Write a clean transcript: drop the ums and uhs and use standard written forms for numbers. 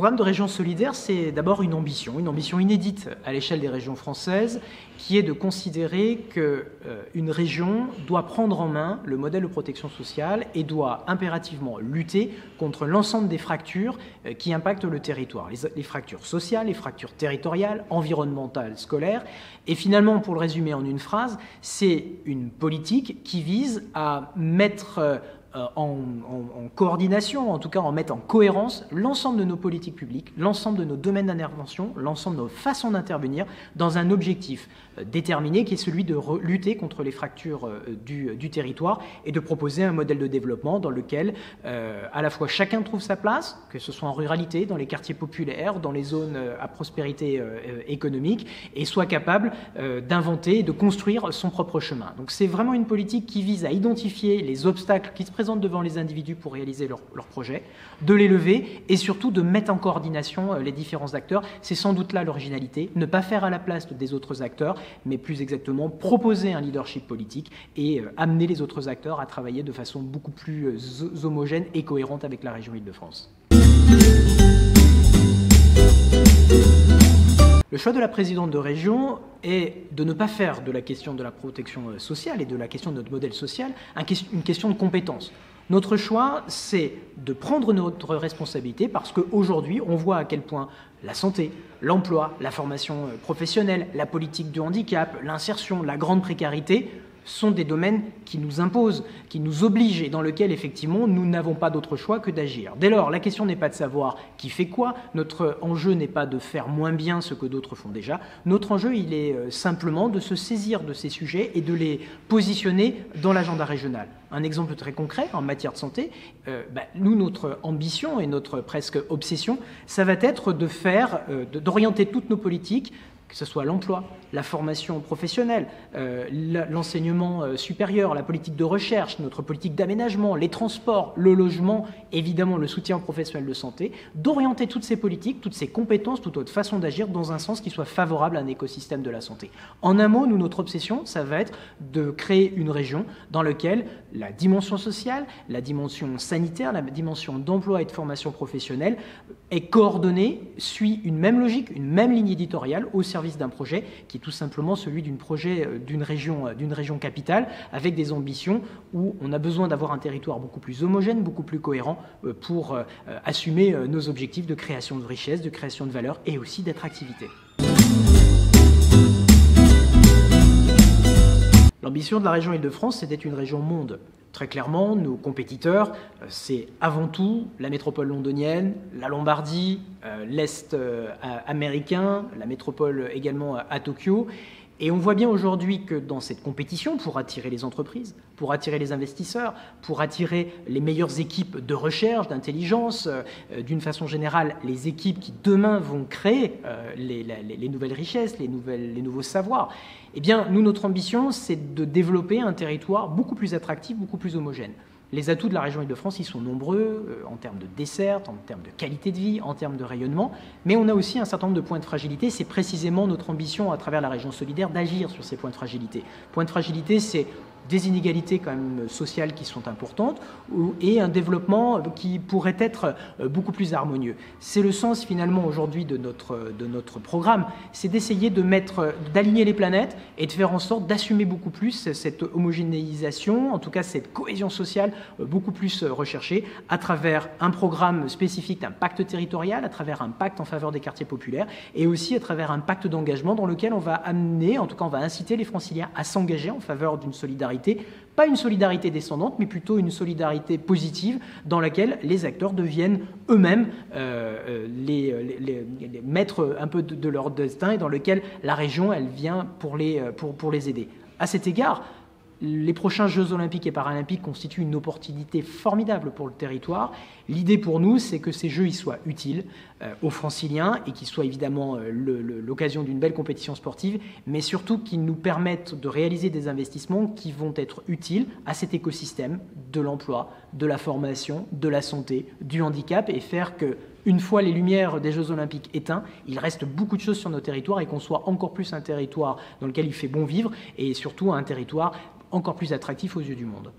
programme de région solidaire, c'est d'abord une ambition inédite à l'échelle des régions françaises, qui est de considérer qu'une région doit prendre en main le modèle de protection sociale et doit impérativement lutter contre l'ensemble des fractures qui impactent le territoire. Les fractures sociales, les fractures territoriales, environnementales, scolaires. Et finalement, pour le résumer en une phrase, c'est une politique qui vise à mettre en coordination, en tout cas en mettre en cohérence l'ensemble de nos politiques publiques, l'ensemble de nos domaines d'intervention, l'ensemble de nos façons d'intervenir dans un objectif déterminé qui est celui de lutter contre les fractures du territoire et de proposer un modèle de développement dans lequel à la fois chacun trouve sa place, que ce soit en ruralité, dans les quartiers populaires, dans les zones à prospérité économique, et soit capable d'inventer et de construire son propre chemin. Donc c'est vraiment une politique qui vise à identifier les obstacles qui se présentent devant les individus pour réaliser leur projet, de les lever et surtout de mettre en coordination les différents acteurs. C'est sans doute là l'originalité, ne pas faire à la place des autres acteurs, mais plus exactement proposer un leadership politique et amener les autres acteurs à travailler de façon beaucoup plus homogène et cohérente avec la région Île-de-France. Le choix de la présidente de région est de ne pas faire de la question de la protection sociale et de la question de notre modèle social une question de compétence. Notre choix, c'est de prendre notre responsabilité parce qu'aujourd'hui, on voit à quel point la santé, l'emploi, la formation professionnelle, la politique du handicap, l'insertion, la grande précarité sont des domaines qui nous imposent, qui nous obligent et dans lesquels, effectivement, nous n'avons pas d'autre choix que d'agir. Dès lors, la question n'est pas de savoir qui fait quoi, notre enjeu n'est pas de faire moins bien ce que d'autres font déjà, notre enjeu, il est simplement de se saisir de ces sujets et de les positionner dans l'agenda régional. Un exemple très concret, en matière de santé, nous, notre ambition et notre presque obsession, ça va être d'orienter toutes nos politiques, que ce soit l'emploi, la formation professionnelle, l'enseignement supérieur, la politique de recherche, notre politique d'aménagement, les transports, le logement, évidemment le soutien aux professionnels de santé, d'orienter toutes ces politiques, toutes ces compétences, toute notre façon d'agir dans un sens qui soit favorable à un écosystème de la santé. En un mot, nous, notre obsession, ça va être de créer une région dans laquelle la dimension sociale, la dimension sanitaire, la dimension d'emploi et de formation professionnelle est coordonnée, suit une même logique, une même ligne éditoriale au service d'un projet qui est tout simplement celui d'une région capitale avec des ambitions où on a besoin d'avoir un territoire beaucoup plus homogène, beaucoup plus cohérent pour assumer nos objectifs de création de richesse, de création de valeur et aussi d'attractivité. L'ambition de la région Île-de-France, c'est d'être une région monde. Très clairement, nos compétiteurs, c'est avant tout la métropole londonienne, la Lombardie, l'Est américain, la métropole également à Tokyo. Et on voit bien aujourd'hui que dans cette compétition, pour attirer les entreprises, pour attirer les investisseurs, pour attirer les meilleures équipes de recherche, d'intelligence, d'une façon générale, les équipes qui demain vont créer les nouvelles richesses, les nouveaux savoirs, eh bien, nous, notre ambition, c'est de développer un territoire beaucoup plus attractif, beaucoup plus homogène. Les atouts de la région Île-de-France, ils sont nombreux en termes de dessertes, en termes de qualité de vie, en termes de rayonnement, mais on a aussi un certain nombre de points de fragilité. C'est précisément notre ambition à travers la région solidaire d'agir sur ces points de fragilité. Points de fragilité, c'est des inégalités quand même sociales qui sont importantes et un développement qui pourrait être beaucoup plus harmonieux. C'est le sens finalement aujourd'hui de notre programme, c'est d'essayer d'aligner les planètes et de faire en sorte d'assumer beaucoup plus cette homogénéisation, en tout cas cette cohésion sociale beaucoup plus recherchée à travers un programme spécifique d'un pacte territorial, à travers un pacte en faveur des quartiers populaires et aussi à travers un pacte d'engagement dans lequel on va amener, en tout cas on va inciter les Franciliens à s'engager en faveur d'une solidarité. Pas une solidarité descendante, mais plutôt une solidarité positive dans laquelle les acteurs deviennent eux-mêmes les maîtres un peu de leur destin et dans lequel la région, elle vient pour les aider. À cet égard, les prochains Jeux olympiques et paralympiques constituent une opportunité formidable pour le territoire. L'idée pour nous, c'est que ces Jeux y soient utiles aux Franciliens et qu'ils soient évidemment l'occasion d'une belle compétition sportive, mais surtout qu'ils nous permettent de réaliser des investissements qui vont être utiles à cet écosystème de l'emploi, de la formation, de la santé, du handicap et faire que une fois les lumières des Jeux olympiques éteints, il reste beaucoup de choses sur nos territoires et qu'on soit encore plus un territoire dans lequel il fait bon vivre et surtout un territoire encore plus attractif aux yeux du monde.